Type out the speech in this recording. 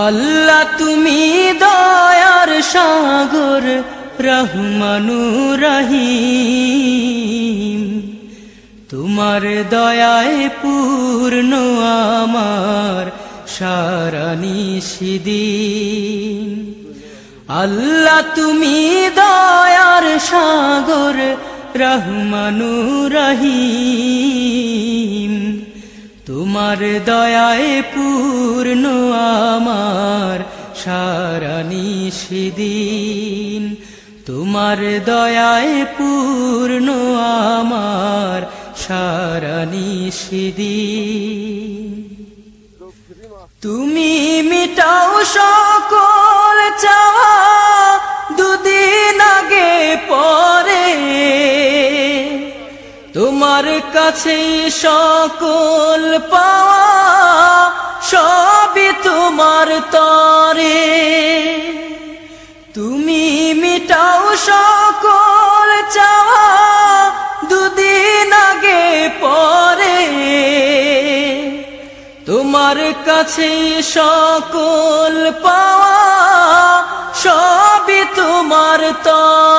আল্লাহ তুমি দয়ার সাগর রহমানুর রহিম, তোমার দয়ায় পূর্ণ আমার সারা নিশিদিন। আল্লাহ তুমি দয়ার সাগর রহমানুর রহিম, তোমার দয়ায় পূর্ণ আমার সারা নিশিদিন। তোমার দয়ায় পূর্ণ আমার সারা নিশিদিন। তুমি মিটাও সকল চাওয়া দুদিন আগে পরে, তোমার কাছে সকল পাওয়া সবই তোমার তরে। তুমি মিটাও সকল চাওয়া দুদিন আগে পরে, তোমার কাছে সকল পাওয়া সবই তোমার তরে।